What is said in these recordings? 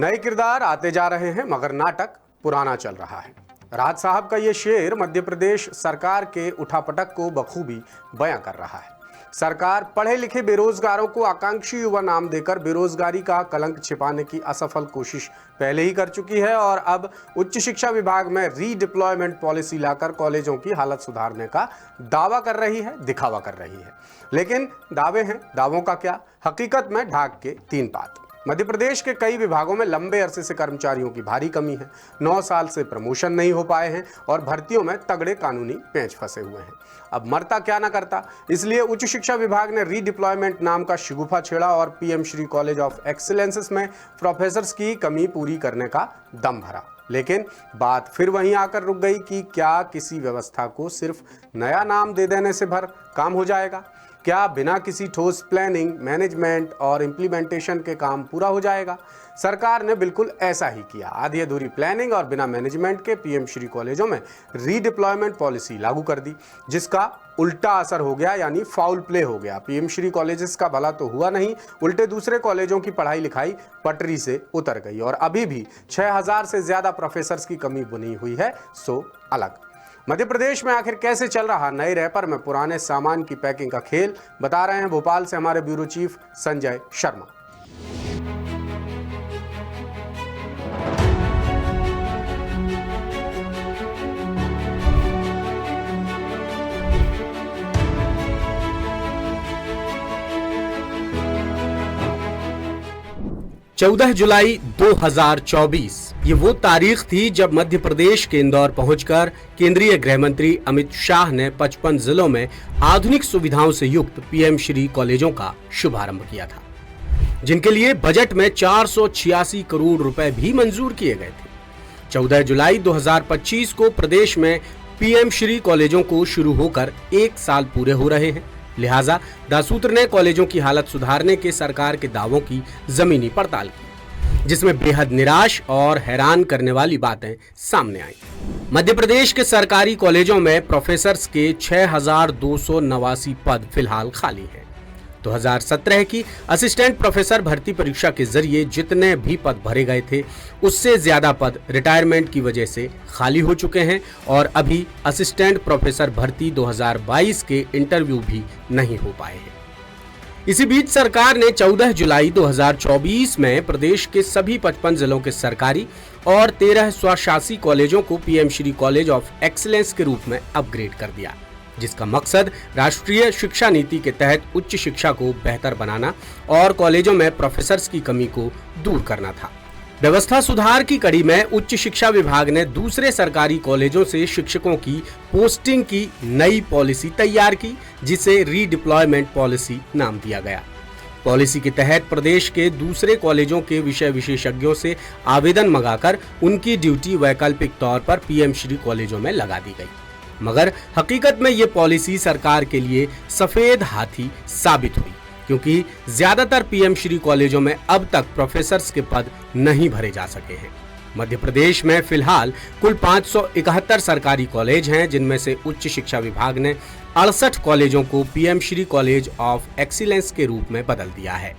नए किरदार आते जा रहे हैं मगर नाटक पुराना चल रहा है। राहत साहब का ये शेर मध्य प्रदेश सरकार के उठापटक को बखूबी बयां कर रहा है। सरकार पढ़े लिखे बेरोजगारों को आकांक्षी युवा नाम देकर बेरोजगारी का कलंक छिपाने की असफल कोशिश पहले ही कर चुकी है और अब उच्च शिक्षा विभाग में रीडिप्लॉयमेंट पॉलिसी लाकर कॉलेजों की हालत सुधारने का दावा कर रही है, दिखावा कर रही है। लेकिन दावे हैं, दावों का क्या, हकीकत में ढाक के तीन बात। मध्य प्रदेश के कई विभागों में लंबे अरसे से कर्मचारियों की भारी कमी है। 9 साल से प्रमोशन नहीं हो पाए हैं और भर्तियों में तगड़े कानूनी पेंच फंसे हुए हैं। अब मरता क्या ना करता, इसलिए उच्च शिक्षा विभाग ने रीडिप्लॉयमेंट नाम का शिगुफा छेड़ा और पीएम श्री कॉलेज ऑफ एक्सीलेंसेस में प्रोफेसर्स की कमी पूरी करने का दम भरा। लेकिन बात फिर वहीं आकर रुक गई कि क्या किसी व्यवस्था को सिर्फ नया नाम दे देने से भर काम हो जाएगा? क्या बिना किसी ठोस प्लानिंग, मैनेजमेंट और इम्प्लीमेंटेशन के काम पूरा हो जाएगा? सरकार ने बिल्कुल ऐसा ही किया। आधी अधूरी प्लानिंग और बिना मैनेजमेंट के पीएम श्री कॉलेजों में रीडिप्लॉयमेंट पॉलिसी लागू कर दी, जिसका उल्टा असर हो गया, यानी फाउल प्ले हो गया। पीएम श्री कॉलेजेस का भला तो हुआ नहीं, उल्टे दूसरे कॉलेजों की पढ़ाई लिखाई पटरी से उतर गई और अभी भी 6000 से ज्यादा प्रोफेसर्स की कमी बनी हुई है। सो अलग मध्य प्रदेश में आखिर कैसे चल रहा नए रैपर में पुराने सामान की पैकिंग का खेल, बता रहे हैं भोपाल से हमारे ब्यूरो चीफ संजय शर्मा। 14 जुलाई 2024 ये वो तारीख थी जब मध्य प्रदेश के इंदौर पहुंचकर केंद्रीय गृह मंत्री अमित शाह ने 55 जिलों में आधुनिक सुविधाओं से युक्त पीएम श्री कॉलेजों का शुभारंभ किया था, जिनके लिए बजट में 486 करोड़ रुपए भी मंजूर किए गए थे। 14 जुलाई 2025 को प्रदेश में पीएम श्री कॉलेजों को शुरू होकर 1 साल पूरे हो रहे हैं। लिहाजा दासूत्र ने कॉलेजों की हालत सुधारने के सरकार के दावों की जमीनी पड़ताल की, जिसमें बेहद निराश और हैरान करने वाली बातें सामने आई। मध्य प्रदेश के सरकारी कॉलेजों में प्रोफेसर्स के 6289 पद फिलहाल खाली हैं। 2017 की असिस्टेंट प्रोफेसर भर्ती परीक्षा के जरिए जितने भी पद भरे गए थे, उससे ज्यादा पद रिटायरमेंट की वजह से खाली हो चुके हैं और अभी असिस्टेंट प्रोफेसर भर्ती 2022 के इंटरव्यू भी नहीं हो पाए हैं। इसी बीच सरकार ने 14 जुलाई 2024 में प्रदेश के सभी 55 जिलों के सरकारी और 13 स्वशासी कॉलेजों को PM Shri college of excellence के रूप में अपग्रेड कर दिया, जिसका मकसद राष्ट्रीय शिक्षा नीति के तहत उच्च शिक्षा को बेहतर बनाना और कॉलेजों में प्रोफेसर्स की कमी को दूर करना था। व्यवस्था सुधार की कड़ी में उच्च शिक्षा विभाग ने दूसरे सरकारी कॉलेजों से शिक्षकों की पोस्टिंग की नई पॉलिसी तैयार की, जिसे रीडिप्लॉयमेंट पॉलिसी नाम दिया गया। पॉलिसी के तहत प्रदेश के दूसरे कॉलेजों के विषय विशेषज्ञों से आवेदन मंगाकर उनकी ड्यूटी वैकल्पिक तौर पर पीएम श्री कॉलेजों में लगा दी गई। मगर हकीकत में ये पॉलिसी सरकार के लिए सफेद हाथी साबित हुई, क्योंकि ज्यादातर पीएम श्री कॉलेजों में अब तक प्रोफेसर्स के पद नहीं भरे जा सके हैं। मध्य प्रदेश में फिलहाल कुल 571 सरकारी कॉलेज हैं, जिनमें से उच्च शिक्षा विभाग ने 68 कॉलेजों को PM Shri college of excellence के रूप में बदल दिया है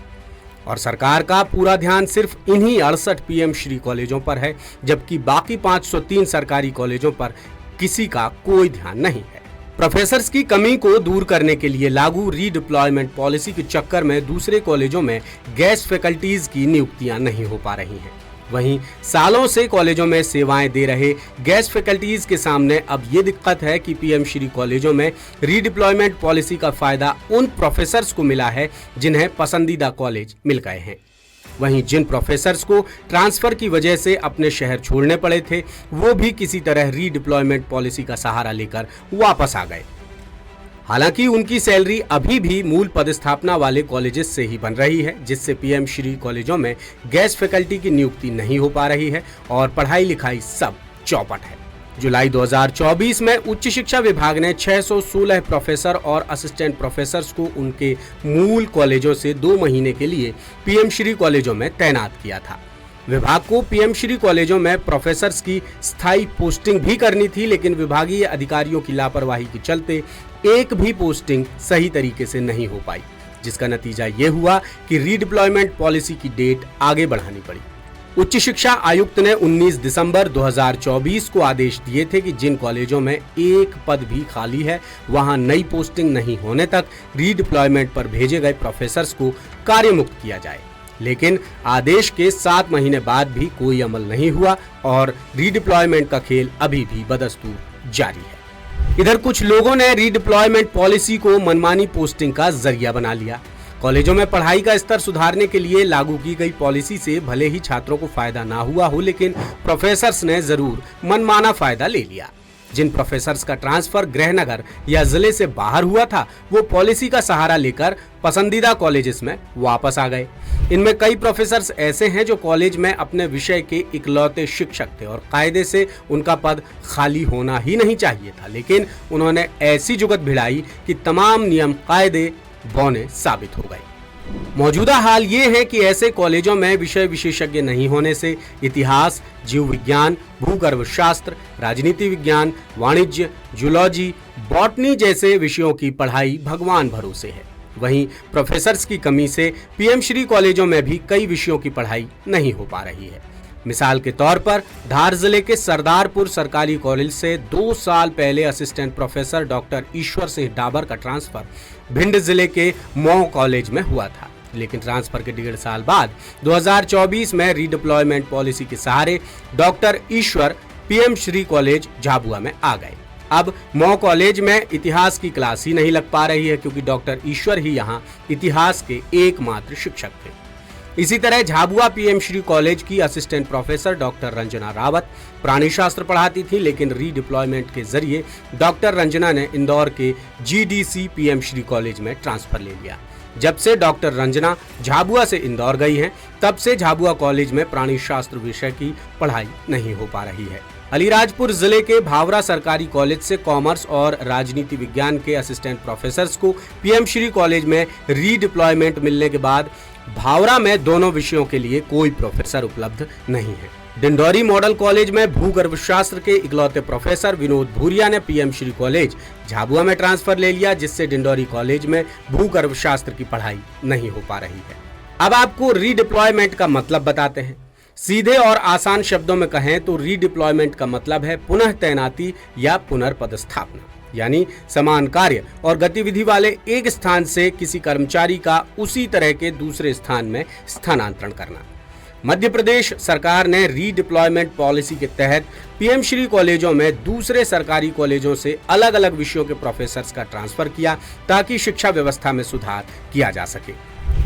और सरकार का पूरा ध्यान सिर्फ इन्हीं 68 पीएम श्री कॉलेजों पर है, जबकि बाकी 503 सरकारी कॉलेजों पर किसी का कोई ध्यान नहीं है। प्रोफेसर्स की कमी को दूर करने के लिए लागू रीडिप्लॉयमेंट पॉलिसी के चक्कर में दूसरे कॉलेजों में गेस्ट फैकल्टीज की नियुक्तियां नहीं हो पा रही हैं। वहीं सालों से कॉलेजों में सेवाएं दे रहे गेस्ट फैकल्टीज के सामने अब ये दिक्कत है कि पीएम श्री कॉलेजों में रीडिप्लॉयमेंट पॉलिसी का फायदा उन प्रोफेसर्स को मिला है जिन्हें पसंदीदा कॉलेज मिल गए हैं। वहीं जिन प्रोफेसर्स को ट्रांसफर की वजह से अपने शहर छोड़ने पड़े थे, वो भी किसी तरह रीडिप्लॉयमेंट पॉलिसी का सहारा लेकर वापस आ गए। हालांकि उनकी सैलरी अभी भी मूल पदस्थापना वाले कॉलेजेस से ही बन रही है, जिससे पीएम श्री कॉलेजों में गेस्ट फैकल्टी की नियुक्ति नहीं हो पा रही है और पढ़ाई लिखाई सब चौपट है। जुलाई 2024 में उच्च शिक्षा विभाग ने 616 प्रोफेसर और असिस्टेंट प्रोफेसर्स को उनके मूल कॉलेजों से 2 महीने के लिए पीएम श्री कॉलेजों में तैनात किया था। विभाग को पीएम श्री कॉलेजों में प्रोफेसर्स की स्थायी पोस्टिंग भी करनी थी, लेकिन विभागीय अधिकारियों की लापरवाही के चलते एक भी पोस्टिंग सही तरीके से नहीं हो पाई, जिसका नतीजा ये हुआ कि रीडिप्लॉयमेंट पॉलिसी की डेट आगे बढ़ानी पड़ी। उच्च शिक्षा आयुक्त ने 19 दिसंबर 2024 को आदेश दिए थे कि जिन कॉलेजों में एक पद भी खाली है वहां नई पोस्टिंग नहीं होने तक रीडिप्लॉयमेंट पर भेजे गए प्रोफेसर्स को कार्यमुक्त किया जाए। लेकिन आदेश के 7 महीने बाद भी कोई अमल नहीं हुआ और रीडिप्लॉयमेंट का खेल अभी भी बदस्तूर जारी है। इधर कुछ लोगों ने रीडिप्लॉयमेंट पॉलिसी को मनमानी पोस्टिंग का जरिया बना लिया। कॉलेजों में पढ़ाई का स्तर सुधारने के लिए लागू की गई पॉलिसी से भले ही छात्रों को फायदा ना हुआ हो, लेकिन प्रोफेसर्स ने जरूर मनमाना फायदा ले लिया। जिन प्रोफेसर्स का ट्रांसफर गृहनगर या जिले से बाहर हुआ था वो पॉलिसी का सहारा लेकर पसंदीदा कॉलेजेस में वापस आ गए। इनमें कई प्रोफेसर्स ऐसे हैं जो कॉलेज में अपने विषय के इकलौते शिक्षक थे और कायदे से उनका पद खाली होना ही नहीं चाहिए था, लेकिन उन्होंने ऐसी जुगत भिड़ाई कि तमाम नियम कायदे बौने साबित हो गए। मौजूदा हाल ये है कि ऐसे कॉलेजों में विषय विशेषज्ञ नहीं होने से इतिहास, जीव विज्ञान, भूगर्भ शास्त्र, राजनीति विज्ञान, वाणिज्य, जूलॉजी, बॉटनी जैसे विषयों की पढ़ाई भगवान भरोसे है। वहीं प्रोफेसर्स की कमी से पीएम श्री कॉलेजों में भी कई विषयों की पढ़ाई नहीं हो पा रही है। मिसाल के तौर पर धार जिले के सरदारपुर सरकारी कॉलेज से 2 साल पहले assistant professor doctor Ishwar Singh Dabur का ट्रांसफर भिंड जिले के मऊ कॉलेज में हुआ था, लेकिन ट्रांसफर के 1.5 साल बाद 2024 में रीडिप्लॉयमेंट पॉलिसी के सहारे डॉक्टर ईश्वर पीएम श्री कॉलेज झाबुआ में आ गए। अब मऊ कॉलेज में इतिहास की क्लास ही नहीं लग पा रही है क्योंकि डॉक्टर ईश्वर ही यहाँ इतिहास के एकमात्र शिक्षक थे। इसी तरह झाबुआ पीएम श्री कॉलेज की assistant professor doctor Ranjana Rawat प्राणी शास्त्र पढ़ाती थी, लेकिन रीडिप्लॉयमेंट के जरिए डॉक्टर रंजना ने इंदौर के जीडीसी पीएम श्री कॉलेज में ट्रांसफर ले लिया। जब से डॉक्टर रंजना झाबुआ से इंदौर गई हैं, तब से झाबुआ कॉलेज में प्राणी शास्त्र विषय की पढ़ाई नहीं हो पा रही है। अलीराजपुर जिले के भावरा सरकारी कॉलेज से कॉमर्स और राजनीति विज्ञान के असिस्टेंट प्रोफेसर्स को पीएम श्री कॉलेज में रीडिप्लॉयमेंट मिलने के बाद भावरा में दोनों विषयों के लिए कोई प्रोफेसर उपलब्ध नहीं है। डिंडोरी मॉडल कॉलेज में भूगर्भ शास्त्र के इकलौते प्रोफेसर विनोद भूरिया ने पीएम श्री कॉलेज झाबुआ में ट्रांसफर ले लिया, जिससे डिंडोरी कॉलेज में भूगर्भ शास्त्र की पढ़ाई नहीं हो पा रही है। अब आपको रीडिप्लॉयमेंट का मतलब बताते हैं। सीधे और आसान शब्दों में कहें तो रीडिप्लॉयमेंट का मतलब है पुनः तैनाती या पुनर्पदस्थापना, यानी समान कार्य और गतिविधि वाले एक स्थान से किसी कर्मचारी का उसी तरह के दूसरे स्थान में स्थानांतरण करना। मध्य प्रदेश सरकार ने रीडिप्लॉयमेंट पॉलिसी के तहत पीएम श्री कॉलेजों में दूसरे सरकारी कॉलेजों से अलग अलग विषयों के प्रोफेसर्स का ट्रांसफर किया ताकि शिक्षा व्यवस्था में सुधार किया जा सके,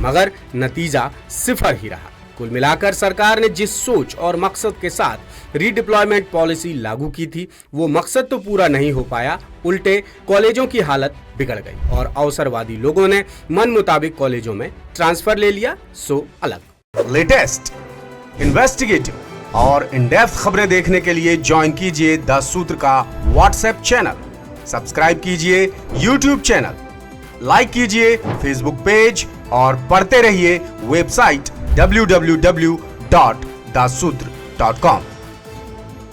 मगर नतीजा सिफर ही रहा। कुल मिलाकर सरकार ने जिस सोच और मकसद के साथ रीडिप्लॉयमेंट पॉलिसी लागू की थी वो मकसद तो पूरा नहीं हो पाया, उल्टे कॉलेजों की हालत बिगड़ गई और अवसरवादी लोगों ने मन मुताबिक कॉलेजों में ट्रांसफर ले लिया। सो अलग लेटेस्ट, इन्वेस्टिगेटिव और इन डेप्थ खबरें देखने के लिए ज्वाइन कीजिए द सूत्र का व्हाट्सएप चैनल, सब्सक्राइब कीजिए यूट्यूब चैनल, लाइक कीजिए फेसबुक पेज और पढ़ते रहिए वेबसाइट www.dasudr.com।